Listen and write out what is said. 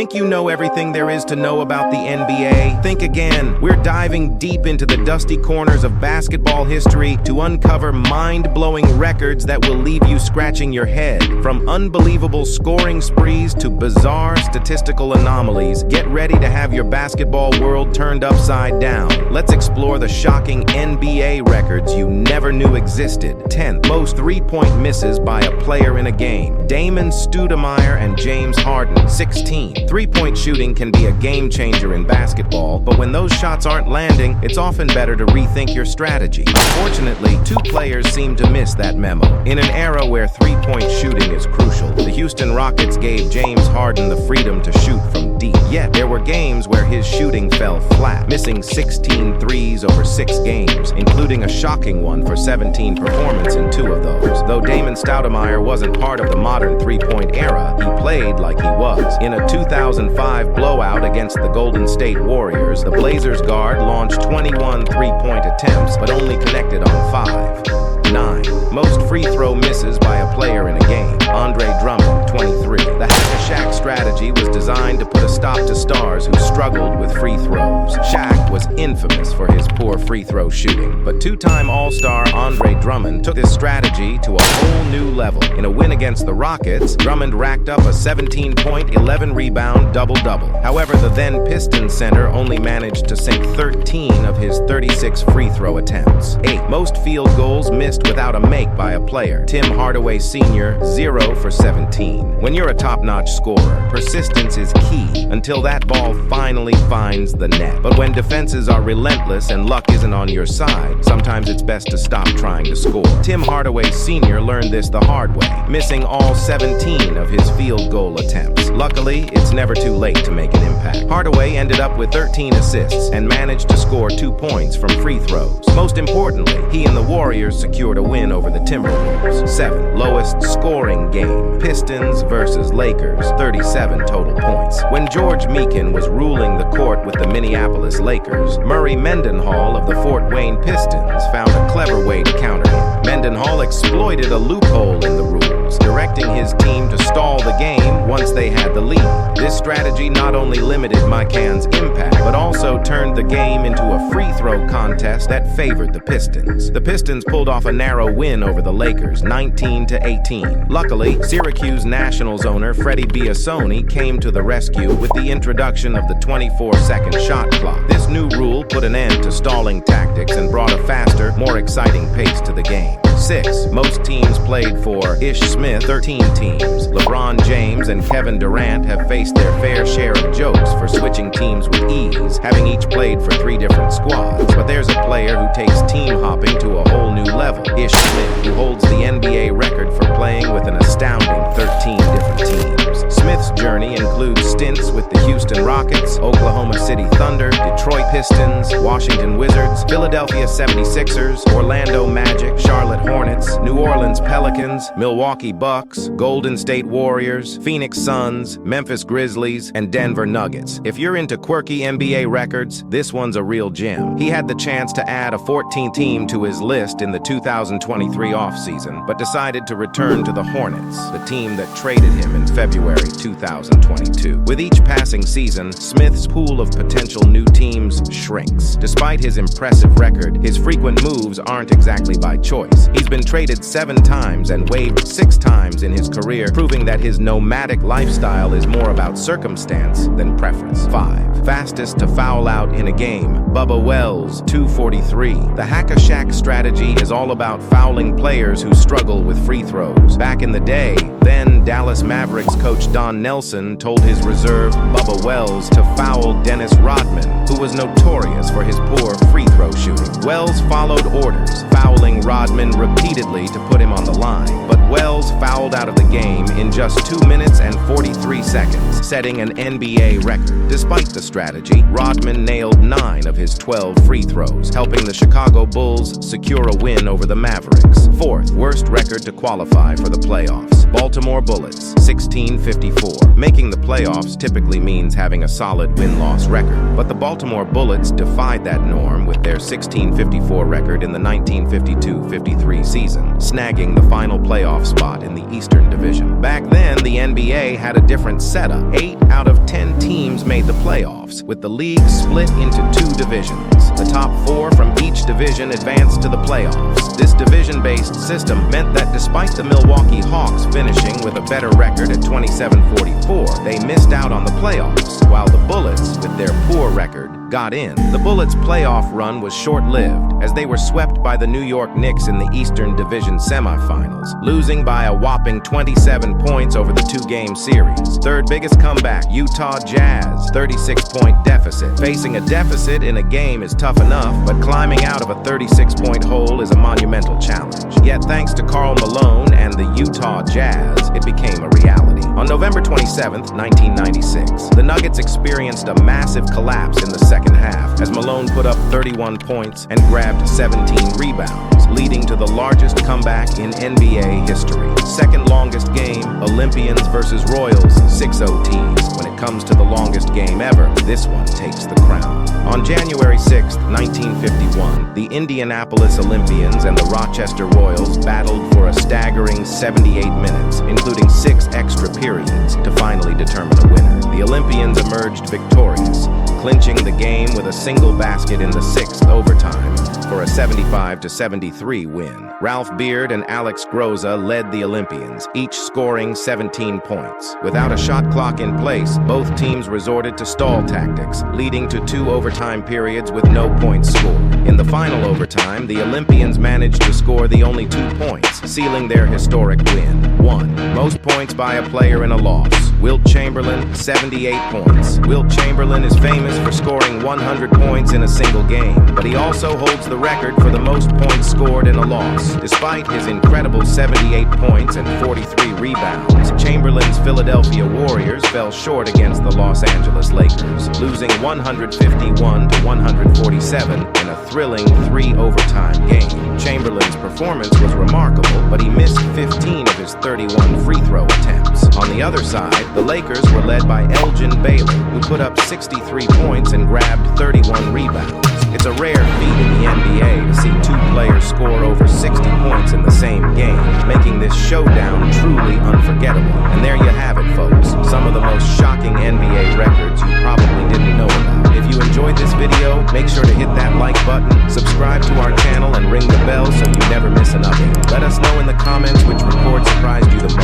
Think you know everything there is to know about the NBA? Think again. We're diving deep into the dusty corners of basketball history to uncover mind-blowing records that will leave you scratching your head. From unbelievable scoring sprees to bizarre statistical anomalies, get ready to have your basketball world turned upside down. Let's explore the shocking NBA records you never knew existed. 10th, most three-point misses by a player in a game. Damon Stoudemire and James Harden. 16. Three-point shooting can be a game-changer in basketball, but when those shots aren't landing, it's often better to rethink your strategy. Unfortunately, two players seem to miss that memo. In an era where three-point shooting is crucial, the Houston Rockets gave James Harden the freedom to shoot from deep. Yet, there were games where his shooting fell flat, missing 16 threes over 6 games, including a shocking one for 17 performance in 2 of those. Though Damon Stoudemire wasn't part of the modern three-point era, he played like he was. In a 2005 blowout against the Golden State Warriors, the Blazers guard launched 21 three-point attempts, but only connected on 5. 9. Most free throw misses by a player in a game. Andre Drummond, 23. The hack-a-Shaq strategy was designed to put a stop to stars who struggled with free throws. Shaq was infamous for his poor free throw shooting, but two-time All-Star Andre Drummond took this strategy to a whole new level. In a win against the Rockets, Drummond racked up a 17-point, 11-rebound double-double. However, the then Pistons center only managed to sink 13 of his 36 free throw attempts. 8. Most field goals missed without a make by a player. Tim Hardaway Sr., 0 for 17. When you're a top-notch scorer, persistence is key until that ball finally finds the net. But when defenses are relentless and luck isn't on your side, sometimes it's best to stop trying to score. Tim Hardaway Sr. learned this the hard way, missing all 17 of his field goal attempts. Luckily, it's never too late to make an impact. Hardaway ended up with 13 assists and managed to score 2 points from free throws. Most importantly, he and the Warriors secured a win over the Timberwolves. 7. Lowest scoring game. Pistons versus Lakers, 37 total points. When George Mikan was ruling the court with the Minneapolis Lakers, Murray Mendenhall of the Fort Wayne Pistons found a clever way to counter him. Mendenhall exploited a loophole in the rules, directing his team to stall the game once they had the lead. This strategy not only limited Mikan's impact, but also turned the game into a free throw contest that favored the Pistons. The Pistons pulled off a narrow win over the Lakers, 19-18. Luckily, Syracuse Nationals owner Freddie Biasoni came to the rescue with the introduction of the 24-second shot clock. This new rule put an end to stalling tactics and brought a faster, more exciting pace to the game. 6. Most teams played for Ish Smith, 13 teams. LeBron James and Kevin Durant have faced their fair share of jokes for switching teams with ease, having each played for 3 different squads. But there's a player who takes team hopping to a whole new level. Ish Smith, who holds the NBA record for playing with an astounding 13 different teams. Smith's journey includes stints with the Houston Rockets, Oklahoma City Thunder, Detroit Pistons, Washington Wizards, Philadelphia 76ers, Orlando Magic, Charlotte Hornets, New Orleans Pelicans, Milwaukee Bucks, Golden State Warriors, Phoenix Suns, Memphis Grizzlies, and Denver Nuggets. If you're into quirky NBA records, this one's a real gem. He had the chance to add a 14th team to his list in the 2023 offseason, but decided to return to the Hornets, the team that traded him in February 2022. With each passing season, Smith's pool of potential new teams shrinks. Despite his impressive record, his frequent moves aren't exactly by choice. He's been traded 7 times and waived 6 times in his career, proving that his nomadic lifestyle is more about circumstance than preference. 5. Fastest to foul out in a game. Bubba Wells, 243. The hack-a-Shaq strategy is all about fouling players who struggle with free throws. Back in the day, then Dallas Mavericks coach Don Nelson told his reserve Bubba Wells to foul Dennis Rodman, who was notorious for his poor free throw shooting. Wells followed orders, fouling Rodman repeatedly to put him on the line, but Wells fouled out of the game in just 2 minutes and 43 seconds, setting an NBA record. Despite the strategy, Rodman nailed 9 of his 12 free throws, helping the Chicago Bulls secure a win over the Mavericks. 4th worst record to qualify for the playoffs. Baltimore Bullets, 1654. Making the playoffs typically means having a solid win-loss record, but the Baltimore Bullets defied that norm with their 1654 record in the 1952-53 season, snagging the final playoff spot in the Eastern Division. Back then, the NBA had a different setup. 8 out of 10 teams made the playoffs, with the league split into 2 divisions. The top 4 from each division advanced to the playoffs. This division-based system meant that despite the Milwaukee Hawks finishing with a better record at 27-44, they missed out on the playoffs, while the Bullets, with their poor record, got in. The Bullets' playoff run was short-lived, as they were swept by the New York Knicks in the Eastern Division semifinals, losing by a whopping 27 points over the 2-game series. Third biggest comeback, Utah Jazz, 36-point deficit. Facing a deficit in a game is tough enough, but climbing out of a 36-point hole is a monumental challenge. Yet thanks to Karl Malone and the Utah Jazz, it became a reality. On November 27, 1996, the Nuggets experienced a massive collapse in the second half, as Malone put up 31 points and grabbed 17 rebounds, leading to the largest comeback in NBA history. Second longest game, Olympians versus Royals, 6-0 teams. When it comes to the longest game ever, this one takes the crown. On January 6, 1951, the Indianapolis Olympians and the Rochester Royals battled for a staggering 78 minutes, including 6 extra periods, to finally determine a winner. The Olympians emerged victorious, clinching the game with a single basket in the 6th overtime for a 75-73 win. Ralph Beard and Alex Groza led the Olympians, each scoring 17 points. Without a shot clock in place, both teams resorted to stall tactics, leading to 2 overtime periods with no points scored. In the final overtime, the Olympians managed to score the only 2 points, sealing their historic win. 1. Most points by a player in a loss. Wilt Chamberlain, 78 points. Wilt Chamberlain is famous for scoring 100 points in a single game, but he also holds the record for the most points scored in a loss. Despite his incredible 78 points and 43 rebounds, Chamberlain's Philadelphia Warriors fell short against the Los Angeles Lakers, losing 151-147 in a thrilling 3-overtime game. Chamberlain's performance was remarkable, but he missed 15 of his 31 free throw attempts. On the other side, the Lakers were led by Elgin Baylor, who put up 63 points and grabbed 31 rebounds. It's a rare feat in the NBA to see 2 players score over 60 points in the same game, making this showdown truly unforgettable. And there you have it, folks. Some of the most shocking NBA records you probably didn't know about. If you enjoyed this video, make sure to hit that like button, subscribe to our channel, and ring the bell so you never miss an update. Let us know in the comments which report surprised you the most.